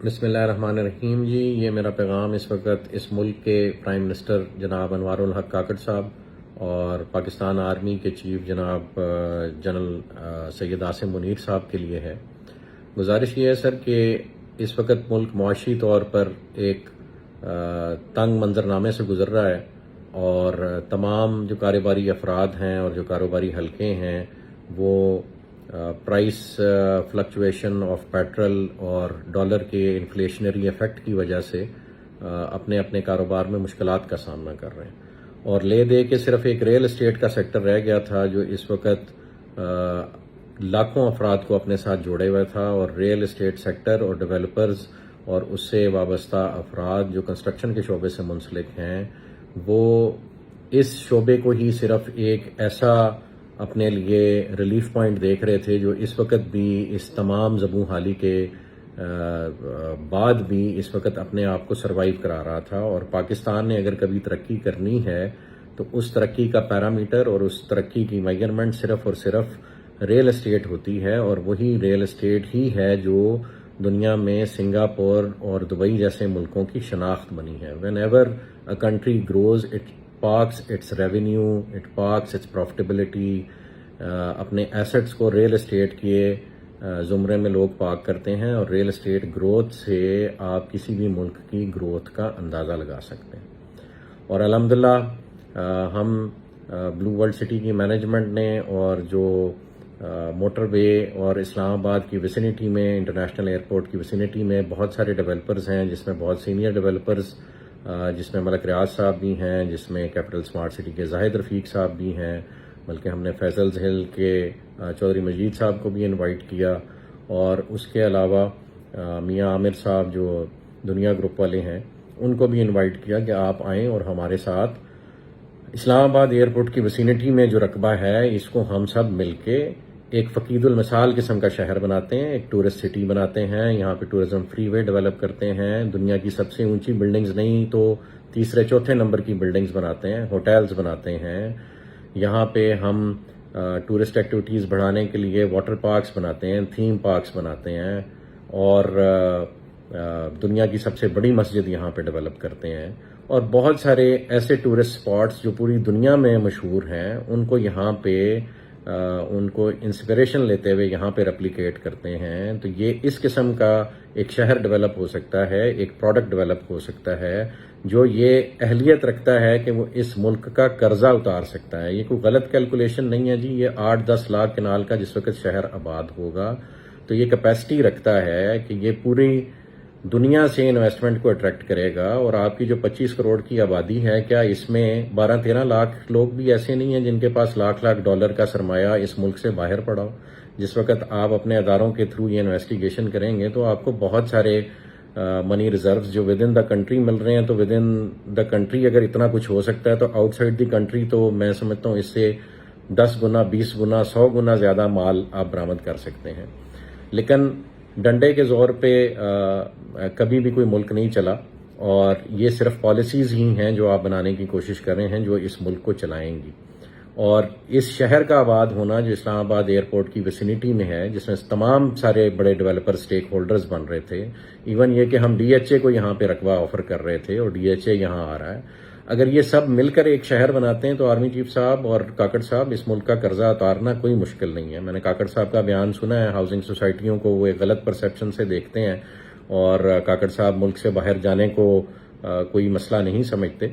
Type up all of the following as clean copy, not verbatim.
بسم اللہ الرحمن الرحیم جی، یہ میرا پیغام اس وقت اس ملک کے پرائم منسٹر جناب انوار الحق کاکڑ صاحب اور پاکستان آرمی کے چیف جناب جنرل سید عاصم منیر صاحب کے لیے ہے۔ گزارش یہ ہے سر کہ اس وقت ملک معاشی طور پر ایک تنگ منظرنامے سے گزر رہا ہے، اور تمام جو کاروباری افراد ہیں اور جو کاروباری حلقے ہیں وہ پرائس فلکچویشن آف پیٹرول اور ڈالر کے انفلیشنری ایفیکٹ کی وجہ سے اپنے اپنے کاروبار میں مشکلات کا سامنا کر رہے ہیں، اور لے دے کے صرف ایک ریل اسٹیٹ کا سیکٹر رہ گیا تھا جو اس وقت لاکھوں افراد کو اپنے ساتھ جوڑے ہوئے تھا، اور ریل اسٹیٹ سیکٹر اور ڈیولپرز اور اس سے وابستہ افراد جو کنسٹرکشن کے شعبے سے منسلک ہیں وہ اس شعبے کو ہی صرف ایک ایسا اپنے لیے ریلیف پوائنٹ دیکھ رہے تھے جو اس وقت بھی اس تمام زبوں حالی کے بعد بھی اس وقت اپنے آپ کو سروائیو کرا رہا تھا۔ اور پاکستان نے اگر کبھی ترقی کرنی ہے تو اس ترقی کا پیرامیٹر اور اس ترقی کی میجرمنٹ صرف اور صرف ریل اسٹیٹ ہوتی ہے، اور وہی ریل اسٹیٹ ہی ہے جو دنیا میں سنگاپور اور دبئی جیسے ملکوں کی شناخت بنی ہے۔ Whenever a country grows it parks its revenue, it parks its profitability, اپنے ایسٹس کو ریل اسٹیٹ کے زمرے میں لوگ پارک کرتے ہیں، اور ریل اسٹیٹ گروتھ سے آپ کسی بھی ملک کی گروتھ کا اندازہ لگا سکتے ہیں۔ اور الحمدللہ ہم بلو ورلڈ سٹی کی مینجمنٹ نے اور جو موٹر وے اور اسلام آباد کی ویسینٹی میں، انٹرنیشنل ایئرپورٹ کی ویسینٹی میں بہت سارے ڈیولپرز ہیں، جس میں بہت سینئر ڈیولپرز جس میں ملک ریاض صاحب بھی ہیں، جس میں کیپٹل سمارٹ سٹی کے زاہد رفیق صاحب بھی ہیں، بلکہ ہم نے فیصلز ہل کے چودھری مجید صاحب کو بھی انوائٹ کیا، اور اس کے علاوہ میاں عامر صاحب جو دنیا گروپ والے ہیں ان کو بھی انوائٹ کیا کہ آپ آئیں اور ہمارے ساتھ اسلام آباد ایئرپورٹ کی ویسینٹی میں جو رقبہ ہے اس کو ہم سب مل کے ایک فقید المثال قسم کا شہر بناتے ہیں، ایک ٹورسٹ سٹی بناتے ہیں، یہاں پہ ٹورزم فری وے ڈیولپ کرتے ہیں، دنیا کی سب سے اونچی بلڈنگز نہیں تو تیسرے چوتھے نمبر کی بلڈنگز بناتے ہیں، ہوٹلز بناتے ہیں، یہاں پہ ہم ٹورسٹ ایکٹیویٹیز بڑھانے کے لیے واٹر پارکس بناتے ہیں، تھیم پارکس بناتے ہیں، اور دنیا کی سب سے بڑی مسجد یہاں پہ ڈیولپ کرتے ہیں، اور بہت سارے ایسے ٹورسٹ سپاٹس جو پوری دنیا میں مشہور ہیں ان کو یہاں پہ ان کو انسپریشن لیتے ہوئے یہاں پہ ریپلیکیٹ کرتے ہیں۔ تو یہ اس قسم کا ایک شہر ڈیولپ ہو سکتا ہے، ایک پروڈکٹ ڈیولپ ہو سکتا ہے جو یہ اہلیت رکھتا ہے کہ وہ اس ملک کا قرضہ اتار سکتا ہے۔ یہ کوئی غلط کیلکولیشن نہیں ہے جی، یہ 8-10 لاکھ کنال کا جس وقت شہر آباد ہوگا تو یہ کیپیسٹی رکھتا ہے کہ یہ پوری دنیا سے انویسٹمنٹ کو اٹریکٹ کرے گا۔ اور آپ کی جو 25 کروڑ کی آبادی ہے، کیا اس میں 12-13 لاکھ لوگ بھی ایسے نہیں ہیں جن کے پاس لاکھ ڈالر کا سرمایہ اس ملک سے باہر پڑا ہو؟ جس وقت آپ اپنے اداروں کے تھرو یہ انویسٹیگیشن کریں گے تو آپ کو بہت سارے منی ریزروز جو ود ان دا کنٹری مل رہے ہیں، تو ود ان دا کنٹری اگر اتنا کچھ ہو سکتا ہے تو آؤٹ سائڈ دی کنٹری تو میں سمجھتا ہوں اس سے 10 گنا، 20 گنا، 100 گنا زیادہ مال آپ برآمد کر سکتے ہیں۔ لیکن ڈنڈے کے زور پہ کبھی بھی کوئی ملک نہیں چلا، اور یہ صرف پالیسیز ہی ہیں جو آپ بنانے کی کوشش کر رہے ہیں جو اس ملک کو چلائیں گی۔ اور اس شہر کا آباد ہونا جو اسلام آباد ایئرپورٹ کی ویسینٹی میں ہے، جس میں تمام سارے بڑے ڈیولپر سٹیک ہولڈرز بن رہے تھے، ایون یہ کہ ہم ڈی ایچ اے کو یہاں پہ رقبہ آفر کر رہے تھے اور ڈی ایچ اے یہاں آ رہا ہے، اگر یہ سب مل کر ایک شہر بناتے ہیں تو آرمی چیف صاحب اور کاکڑ صاحب اس ملک کا قرضہ اتارنا کوئی مشکل نہیں ہے۔ میں نے کاکڑ صاحب کا بیان سنا ہے، ہاؤسنگ سوسائٹیوں کو وہ ایک غلط پرسیپشن سے دیکھتے ہیں، اور کاکڑ صاحب ملک سے باہر جانے کو کوئی مسئلہ نہیں سمجھتے۔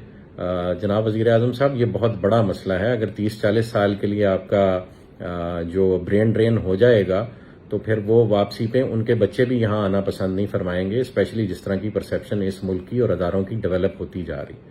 جناب وزیر اعظم صاحب، یہ بہت بڑا مسئلہ ہے۔ اگر 30-40 سال کے لیے آپ کا جو برین ڈرین ہو جائے گا تو پھر وہ واپسی پہ ان کے بچے بھی یہاں آنا پسند نہیں فرمائیں گے، اسپیشلی جس طرح کی پرسیپشن اس ملک کی اور اداروں کی ڈیولپ ہوتی جا رہی۔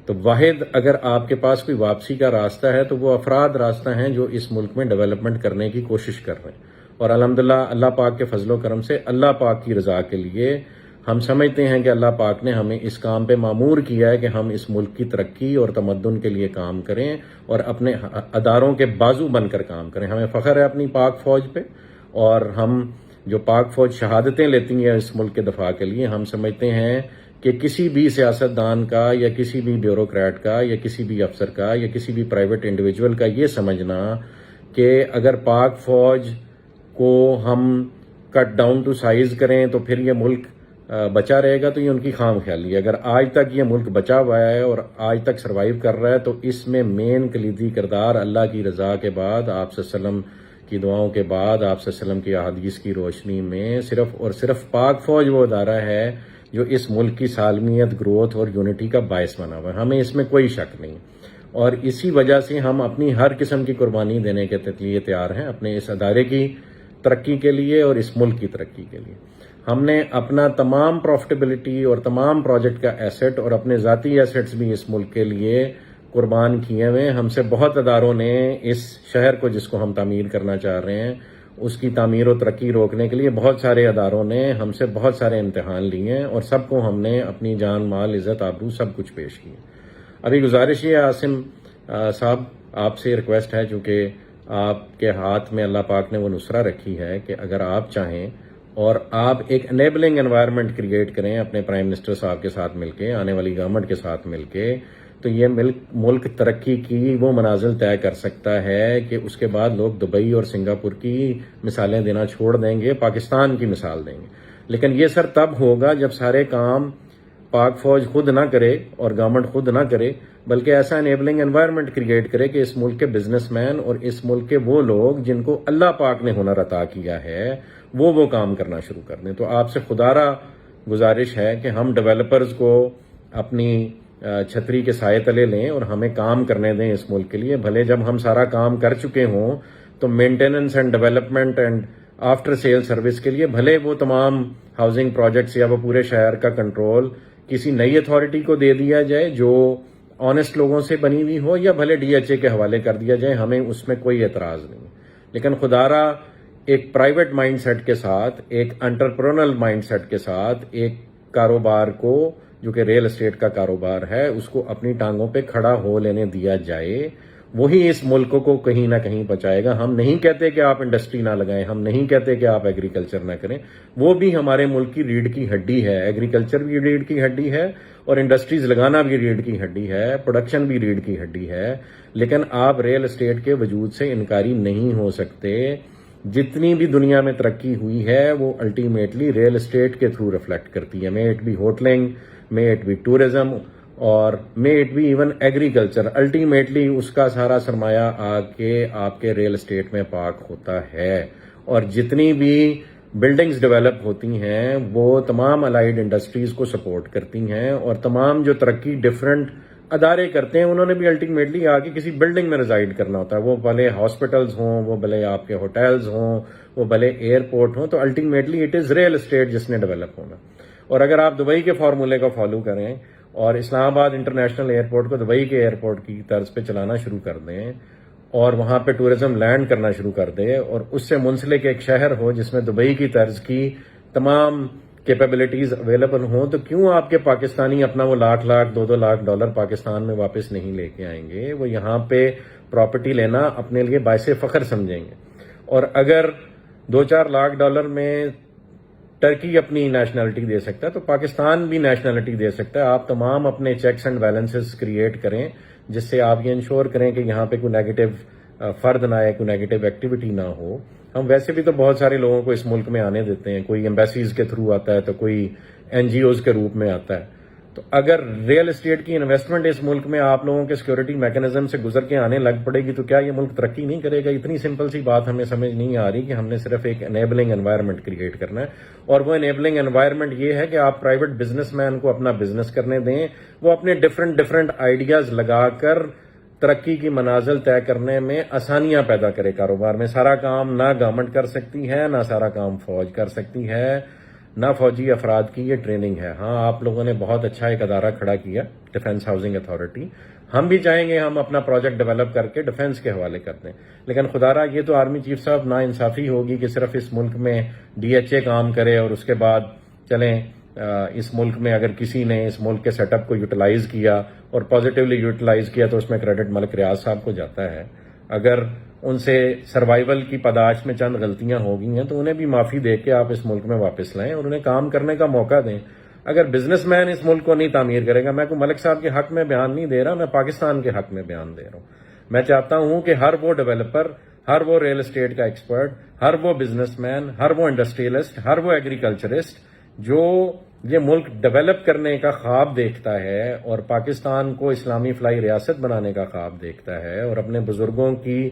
تو واحد اگر آپ کے پاس کوئی واپسی کا راستہ ہے تو وہ افراد راستہ ہیں جو اس ملک میں ڈیولپمنٹ کرنے کی کوشش کر رہے ہیں، اور الحمدللہ اللہ پاک کے فضل و کرم سے اللہ پاک کی رضا کے لیے ہم سمجھتے ہیں کہ اللہ پاک نے ہمیں اس کام پہ مامور کیا ہے کہ ہم اس ملک کی ترقی اور تمدن کے لیے کام کریں اور اپنے اداروں کے بازو بن کر کام کریں۔ ہمیں فخر ہے اپنی پاک فوج پہ، اور ہم جو پاک فوج شہادتیں لیتی ہیں اس ملک کے دفاع کے لیے، ہم سمجھتے ہیں کہ کسی بھی سیاستدان کا یا کسی بھی بیوروکریٹ کا یا کسی بھی افسر کا یا کسی بھی پرائیویٹ انڈیویجول کا یہ سمجھنا کہ اگر پاک فوج کو ہم کٹ ڈاؤن ٹو سائز کریں تو پھر یہ ملک بچا رہے گا تو یہ ان کی خام خیالی ہے. اگر آج تک یہ ملک بچا ہوا ہے اور آج تک سروائیو کر رہا ہے تو اس میں مین کلیدی کردار اللہ کی رضا کے بعد، آپ صلی اللہ علیہ وسلم کی دعاؤں کے بعد، آپ صلی اللہ علیہ وسلم کی احادیث کی روشنی میں صرف اور صرف پاک فوج وہ ادارہ ہے جو اس ملک کی سالمیت، گروتھ اور یونٹی کا باعث بنا ہوا ہے. ہمیں اس میں کوئی شک نہیں، اور اسی وجہ سے ہم اپنی ہر قسم کی قربانی دینے کے لیے تیار ہیں اپنے اس ادارے کی ترقی کے لیے اور اس ملک کی ترقی کے لیے. ہم نے اپنا تمام پروفٹیبلٹی اور تمام پروجیکٹ کا ایسٹ اور اپنے ذاتی ایسٹس بھی اس ملک کے لیے قربان کیے ہوئے. ہم سے بہت اداروں نے اس شہر کو، جس کو ہم تعمیر کرنا چاہ رہے ہیں، اس کی تعمیر و ترقی روکنے کے لیے بہت سارے اداروں نے ہم سے بہت سارے امتحان لیے ہیں، اور سب کو ہم نے اپنی جان، مال، عزت، آبرو سب کچھ پیش کیے. ابھی گزارش یہ عاصم صاحب، آپ سے ریکویسٹ ہے، چونکہ آپ کے ہاتھ میں اللہ پاک نے وہ نصرہ رکھی ہے کہ اگر آپ چاہیں اور آپ ایک انیبلنگ انوائرمنٹ کریٹ کریں اپنے پرائم منسٹر صاحب کے ساتھ مل کے، آنے والی گورنمنٹ کے ساتھ مل کے، تو یہ ملک ترقی کی وہ منازل طے کر سکتا ہے کہ اس کے بعد لوگ دبئی اور سنگاپور کی مثالیں دینا چھوڑ دیں گے، پاکستان کی مثال دیں گے. لیکن یہ سر تب ہوگا جب سارے کام پاک فوج خود نہ کرے اور گورنمنٹ خود نہ کرے، بلکہ ایسا انیبلنگ انوائرمنٹ کریٹ کرے کہ اس ملک کے بزنس مین اور اس ملک کے وہ لوگ جن کو اللہ پاک نے ہنر عطا کیا ہے وہ کام کرنا شروع کر دیں. تو آپ سے خدارہ گزارش ہے کہ ہم ڈیولپرز کو اپنی چھتری کے سائے تلے لیں اور ہمیں کام کرنے دیں اس ملک کے لیے. بھلے جب ہم سارا کام کر چکے ہوں تو maintenance and development and after sale service کے لیے بھلے وہ تمام ہاؤسنگ پروجیکٹس یا وہ پورے شہر کا کنٹرول کسی نئی اتھارٹی کو دے دیا جائے جو آنےسٹ لوگوں سے بنی ہوئی ہو، یا بھلے ڈی ایچ اے کے حوالے کر دیا جائے، ہمیں اس میں کوئی اعتراض نہیں. لیکن خدارہ ایک پرائیویٹ مائنڈ سیٹ کے ساتھ، ایک انٹرپرونل مائنڈ سیٹ کے ساتھ، ایک کاروبار کو جو کہ ریل اسٹیٹ کا کاروبار ہے اس کو اپنی ٹانگوں پہ کھڑا ہو لینے دیا جائے. وہی اس ملک کو کہیں نہ کہیں بچائے گا. ہم نہیں کہتے کہ آپ انڈسٹری نہ لگائیں، ہم نہیں کہتے کہ آپ ایگریکلچر نہ کریں، وہ بھی ہمارے ملک کی ریڑھ کی ہڈی ہے. ایگریکلچر بھی ریڑھ کی ہڈی ہے اور انڈسٹریز لگانا بھی ریڑھ کی ہڈی ہے، پروڈکشن بھی ریڑھ کی ہڈی ہے. لیکن آپ ریل اسٹیٹ کے وجود سے انکاری نہیں ہو سکتے. جتنی بھی دنیا میں ترقی ہوئی ہے وہ الٹیمیٹلی ریل اسٹیٹ کے تھرو ریفلیکٹ کرتی ہے. May it be hotelling, may it be tourism, اور may it be even agriculture. Ultimately اس کا سارا سرمایہ آ کے آپ کے ریل اسٹیٹ میں پارک ہوتا ہے. اور جتنی بھی بلڈنگز ڈیولپ ہوتی ہیں وہ تمام الائیڈ انڈسٹریز کو سپورٹ کرتی ہیں، اور تمام جو ترقی ڈفرینٹ ادارے کرتے ہیں انہوں نے بھی الٹیمیٹلی آ کے کسی بلڈنگ میں ریزائڈ کرنا ہوتا ہے. وہ بھلے ہاسپٹلز ہوں، وہ بھلے آپ کے ہوٹلز ہوں، وہ بھلے ایئرپورٹ ہوں، تو ultimately it is real estate جس نے ڈیولپ ہونا. اور اگر آپ دبئی کے فارمولے کو فالو کریں اور اسلام آباد انٹرنیشنل ایئرپورٹ کو دبئی کے ایئرپورٹ کی طرز پہ چلانا شروع کر دیں اور وہاں پہ ٹورزم لینڈ کرنا شروع کر دیں، اور اس سے منسلک ایک شہر ہو جس میں دبئی کی طرز کی تمام کیپیبلٹیز اویلیبل ہوں، تو کیوں آپ کے پاکستانی اپنا وہ لاکھ $2 لاکھ پاکستان میں واپس نہیں لے کے آئیں گے؟ وہ یہاں پہ پراپرٹی لینا اپنے لیے باعث فخر سمجھیں گے. اور اگر $2-4 لاکھ میں ٹرکی اپنی نیشنلٹی دے سکتا ہے تو پاکستان بھی نیشنلٹی دے سکتا ہے. آپ تمام اپنے چیکس اینڈ بیلنسز کریٹ کریں جس سے آپ یہ انشور کریں کہ یہاں پہ کوئی نیگیٹو فرد نہ آئے، کوئی نیگیٹو ایکٹیویٹی نہ ہو. ہم ویسے بھی تو بہت سارے لوگوں کو اس ملک میں آنے دیتے ہیں، کوئی ایمبیسیز کے تھرو آتا ہے تو کوئی این جی اوز کے روپ میں آتا ہے. تو اگر ریل اسٹیٹ کی انویسٹمنٹ اس ملک میں آپ لوگوں کے سیکورٹی میکانزم سے گزر کے آنے لگ پڑے گی تو کیا یہ ملک ترقی نہیں کرے گا؟ اتنی سمپل سی بات ہمیں سمجھ نہیں آ رہی کہ ہم نے صرف ایک انیبلنگ انوائرمنٹ کریٹ کرنا ہے. اور وہ انیبلنگ انوائرمنٹ یہ ہے کہ آپ پرائیویٹ بزنس مین کو اپنا بزنس کرنے دیں، وہ اپنے ڈفرنٹ آئیڈیاز لگا کر ترقی کی منازل طے کرنے میں آسانیاں پیدا کرے کاروبار میں. سارا کام نہ گورنمنٹ کر سکتی ہے، نہ سارا کام فوج کر سکتی ہے، نہ فوجی افراد کی یہ ٹریننگ ہے. ہاں آپ لوگوں نے بہت اچھا ایک ادارہ کھڑا کیا، ڈیفنس ہاؤسنگ اتھارٹی. ہم بھی چاہیں گے ہم اپنا پروجیکٹ ڈیولپ کر کے ڈیفنس کے حوالے کر دیں. لیکن خدارہ یہ تو آرمی چیف صاحب نا انصافی ہوگی کہ صرف اس ملک میں ڈی ایچ اے کام کرے اور اس کے بعد چلیں اس ملک میں اگر کسی نے اس ملک کے سیٹ اپ کو یوٹیلائز کیا اور پازیٹیولی یوٹیلائز کیا تو اس میں کریڈٹ ملک ریاض صاحب کو جاتا ہے. اگر ان سے سروائیول کی پاداش میں چند غلطیاں ہو گئی ہیں تو انہیں بھی معافی دے کے آپ اس ملک میں واپس لائیں اور انہیں کام کرنے کا موقع دیں. اگر بزنس مین اس ملک کو نہیں تعمیر کرے گا، میں کوئی ملک صاحب کے حق میں بیان نہیں دے رہا، میں پاکستان کے حق میں بیان دے رہا ہوں. میں چاہتا ہوں کہ ہر وہ ڈیولپر، ہر وہ ریل اسٹیٹ کا ایکسپرٹ، ہر وہ بزنس مین، ہر وہ انڈسٹریلسٹ، ہر وہ ایگریکلچرسٹ جو یہ ملک ڈیولپ کرنے کا خواب دیکھتا ہے اور پاکستان کو اسلامی فلاحی ریاست بنانے کا خواب دیکھتا ہے اور اپنے بزرگوں کی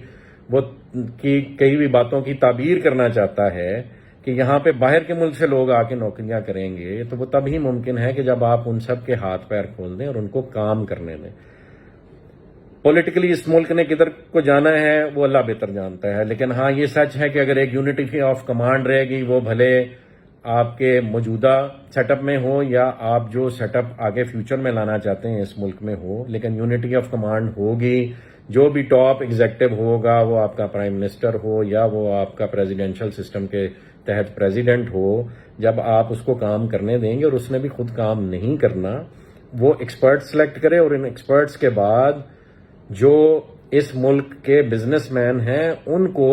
کئی بھی باتوں کی تعبیر کرنا چاہتا ہے کہ یہاں پہ باہر کے ملک سے لوگ آ کے نوکریاں کریں گے، تو وہ تب ہی ممکن ہے کہ جب آپ ان سب کے ہاتھ پیر کھول دیں اور ان کو کام کرنے دیں۔ پولیٹیکلی اس ملک نے کدھر کو جانا ہے وہ اللہ بہتر جانتا ہے، لیکن ہاں یہ سچ ہے کہ اگر ایک یونٹی آف کمانڈ رہے گی، وہ بھلے آپ کے موجودہ سیٹ اپ میں ہو یا آپ جو سیٹ اپ آگے فیوچر میں لانا چاہتے ہیں اس ملک میں ہو، لیکن یونٹی آف کمانڈ ہوگی۔ جو بھی ٹاپ ایگزیکٹو ہوگا، وہ آپ کا پرائم منسٹر ہو یا وہ آپ کا پریزیڈینشل سسٹم کے تحت پریزیڈنٹ ہو، جب آپ اس کو کام کرنے دیں گے اور اس نے بھی خود کام نہیں کرنا، وہ ایکسپرٹ سلیکٹ کرے اور ان ایکسپرٹس کے بعد جو اس ملک کے بزنس مین ہیں ان کو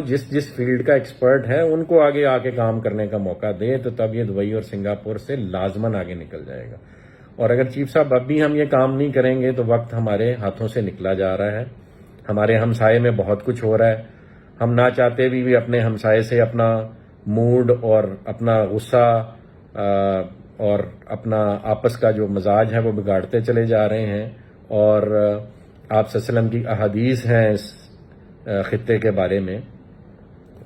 جس فیلڈ کا ایکسپرٹ ہے ان کو آگے آ کے کام کرنے کا موقع دے، تو تب یہ دبئی اور سنگاپور سے لازماً آگے نکل جائے گا۔ اور اگر چیف صاحب اب بھی ہم یہ کام نہیں کریں گے تو وقت ہمارے ہاتھوں سے نکلا جا رہا ہے۔ ہمارے ہمسائے میں بہت کچھ ہو رہا ہے، ہم نہ چاہتے بھی اپنے ہمسائے سے اپنا موڈ اور اپنا غصہ اور اپنا آپس کا جو مزاج ہے وہ بگاڑتے چلے جا رہے ہیں، اور آپ صلی اللہ علیہ وسلم کی احادیث ہیں اس خطے کے بارے میں،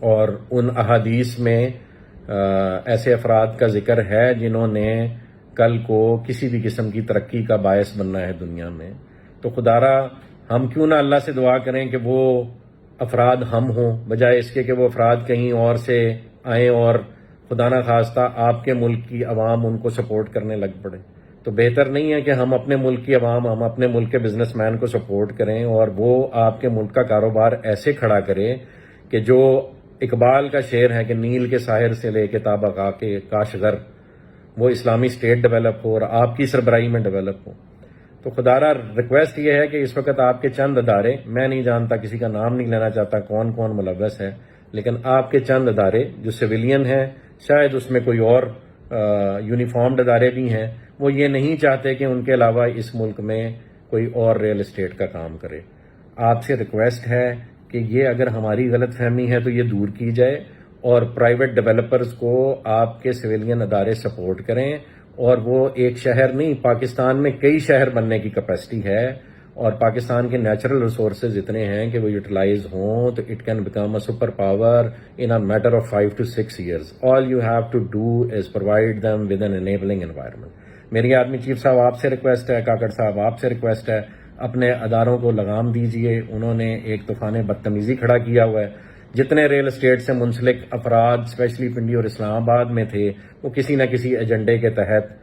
اور ان احادیث میں ایسے افراد کا ذکر ہے جنہوں نے کل کو کسی بھی قسم کی ترقی کا باعث بننا ہے دنیا میں۔ تو خدارا ہم کیوں نہ اللہ سے دعا کریں کہ وہ افراد ہم ہوں، بجائے اس کے کہ وہ افراد کہیں اور سے آئیں اور خدا نہ خواستہ آپ کے ملک کی عوام ان کو سپورٹ کرنے لگ پڑے۔ تو بہتر نہیں ہے کہ ہم اپنے ملک کی عوام، ہم اپنے ملک کے بزنس مین کو سپورٹ کریں اور وہ آپ کے ملک کا کاروبار ایسے کھڑا کرے کہ جو اقبال کا شعر ہے کہ نیل کے ساحر سے لے کے تابقا کے کاشغر، وہ اسلامی اسٹیٹ ڈیولپ ہو اور آپ کی سربراہی میں ڈیولپ ہو۔ تو خدارا ریکویسٹ یہ ہے کہ اس وقت آپ کے چند ادارے، میں نہیں جانتا، کسی کا نام نہیں لینا چاہتا کون کون ملوث ہے، لیکن آپ کے چند ادارے جو سویلین ہیں، شاید اس میں کوئی اور یونیفارمڈ ادارے بھی ہیں، وہ یہ نہیں چاہتے کہ ان کے علاوہ اس ملک میں کوئی اور ریل اسٹیٹ کا کام کرے۔ آپ سے ریکویسٹ ہے کہ یہ اگر ہماری غلط فہمی ہے تو یہ دور کی جائے، اور پرائیویٹ ڈیولپرز کو آپ کے سویلین ادارے سپورٹ کریں، اور وہ ایک شہر نہیں، پاکستان میں کئی شہر بننے کی کیپیسٹی ہے، اور پاکستان کے نیچرل ریسورسز اتنے ہیں کہ وہ یوٹیلائز ہوں تو it can become a super power in a matter of 5 to 6 years. All you have to do is provide them with an enabling environment. میری آرمی چیف صاحب آپ سے ریکویسٹ ہے، کاکڑ صاحب آپ سے ریکویسٹ ہے، اپنے اداروں کو لگام دیجئے۔ انہوں نے ایک طوفان بدتمیزی کھڑا کیا ہوا ہے۔ جتنے ریل اسٹیٹ سے منسلک افراد اسپیشلی پنڈی اور اسلام آباد میں تھے، وہ کسی نہ کسی ایجنڈے کے تحت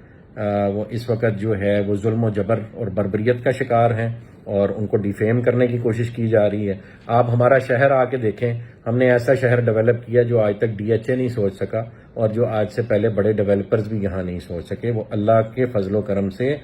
وہ اس وقت جو ہے وہ ظلم و جبر اور بربریت کا شکار ہیں، اور ان کو ڈیفیم کرنے کی کوشش کی جا رہی ہے۔ آپ ہمارا شہر آ کے دیکھیں، ہم نے ایسا شہر ڈیولپ کیا جو آج تک DHA نہیں سوچ سکا، اور جو آج سے پہلے بڑے ڈیولپرز بھی یہاں نہیں سوچ سکے۔ وہ اللہ کے فضل و کرم سے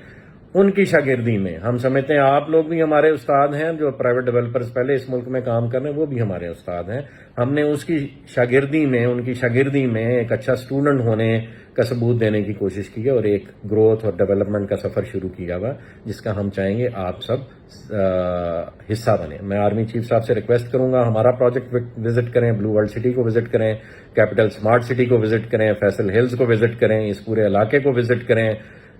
ان کی شاگردی میں، ہم سمجھتے ہیں آپ لوگ بھی ہمارے استاد ہیں، جو پرائیویٹ ڈیولپرز پہلے اس ملک میں کام کر رہے ہیں وہ بھی ہمارے استاد ہیں۔ ہم نے اس کی شاگردی میں، ان کی شاگردی میں ایک اچھا اسٹوڈنٹ ہونے کا ثبوت دینے کی کوشش کی ہے، اور ایک گروتھ اور ڈیولپمنٹ کا سفر شروع کیا ہوا جس کا ہم چاہیں گے آپ سب حصہ بنیں۔ میں آرمی چیف صاحب سے ریکویسٹ کروں گا ہمارا پروجیکٹ وزٹ کریں، بلو ورلڈ سٹی کو وزٹ کریں، کیپٹل اسمارٹ سٹی کو وزٹ کریں، فیصل ہلز کو وزٹ کریں، اس پورے علاقے کو وزٹ کریں،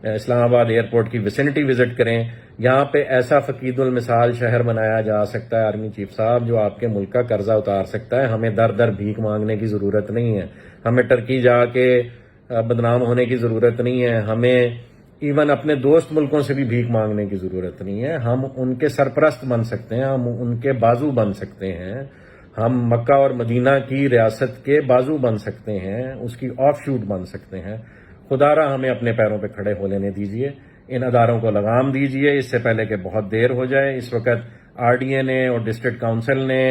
اسلام آباد ایئرپورٹ کی ویسینٹی وزٹ کریں۔ یہاں پہ ایسا فقید المثال شہر بنایا جا سکتا ہے آرمی چیف صاحب جو آپ کے ملک کا قرضہ اتار سکتا ہے۔ ہمیں در در بھیک مانگنے کی ضرورت نہیں ہے، ہمیں ٹرکی جا کے بدنام ہونے کی ضرورت نہیں ہے، ہمیں ایون اپنے دوست ملکوں سے بھی بھیک مانگنے کی ضرورت نہیں ہے۔ ہم ان کے سرپرست بن سکتے ہیں، ہم ان کے بازو بن سکتے ہیں، ہم مکہ اور مدینہ کی ریاست کے بازو بن سکتے ہیں، اس کی آف شوٹ بن سکتے ہیں۔ خدارا ہمیں اپنے پیروں پہ کھڑے ہو لینے دیجئے، ان اداروں کو لگام دیجئے اس سے پہلے کہ بہت دیر ہو جائے۔ اس وقت RDA نے اور ڈسٹرکٹ کاؤنسل نے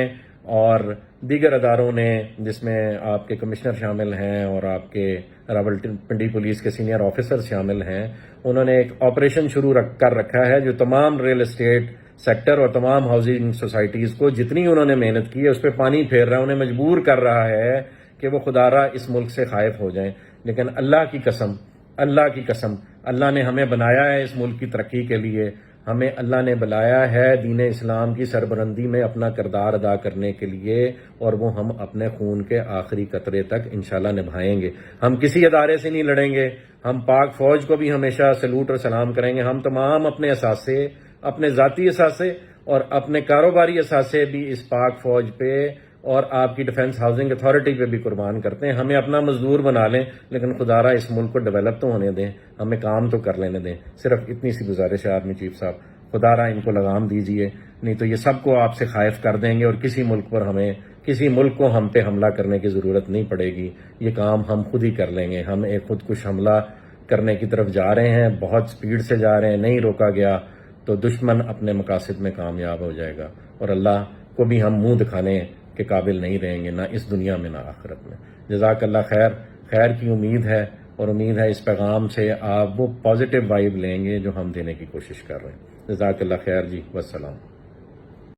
اور دیگر اداروں نے، جس میں آپ کے کمشنر شامل ہیں اور آپ کے راولپنڈی پولیس کے سینئر آفیسر شامل ہیں، انہوں نے ایک آپریشن شروع کر رکھا ہے جو تمام ریل اسٹیٹ سیکٹر اور تمام ہاؤسنگ سوسائٹیز کو جتنی انہوں نے محنت کی ہے اس پہ پانی پھیر رہا ہے، انہیں مجبور کر رہا ہے کہ وہ خدارا اس ملک سے خائف ہو جائیں۔ لیکن اللہ کی قسم، اللہ نے ہمیں بنایا ہے اس ملک کی ترقی کے لیے، ہمیں اللہ نے بلایا ہے دین اسلام کی سربلندی میں اپنا کردار ادا کرنے کے لیے، اور وہ ہم اپنے خون کے آخری قطرے تک انشاءاللہ نبھائیں گے۔ ہم کسی ادارے سے نہیں لڑیں گے، ہم پاک فوج کو بھی ہمیشہ سلوٹ اور سلام کریں گے۔ ہم تمام اپنے اثاثے، اپنے ذاتی اثاثے اور اپنے کاروباری اثاثے بھی اس پاک فوج پہ اور آپ کی ڈیفنس ہاؤسنگ اتھارٹی پہ بھی قربان کرتے ہیں۔ ہمیں اپنا مزدور بنا لیں، لیکن خدا را اس ملک کو ڈیولپ تو ہونے دیں، ہمیں کام تو کر لینے دیں۔ صرف اتنی سی گزارش ہے آرمی چیف صاحب، خدا را ان کو لگام دیجئے، نہیں تو یہ سب کو آپ سے خائف کر دیں گے اور کسی ملک کو ہم پہ حملہ کرنے کی ضرورت نہیں پڑے گی۔ یہ کام ہم خود ہی کر لیں گے۔ ہم ایک خودکش حملہ کرنے کی طرف جا رہے ہیں، بہت سپیڈ سے جا رہے ہیں، نہیں روکا گیا تو دشمن اپنے مقاصد میں کامیاب ہو جائے گا، اور اللہ کو بھی ہم منہ دکھانے کے قابل نہیں رہیں گے، نہ اس دنیا میں نہ آخرت میں۔ جزاک اللہ خیر۔ خیر کی امید ہے، اور امید ہے اس پیغام سے آپ وہ پازیٹیو وائب لیں گے جو ہم دینے کی کوشش کر رہے ہیں۔ جزاک اللہ خیر جی، والسلام۔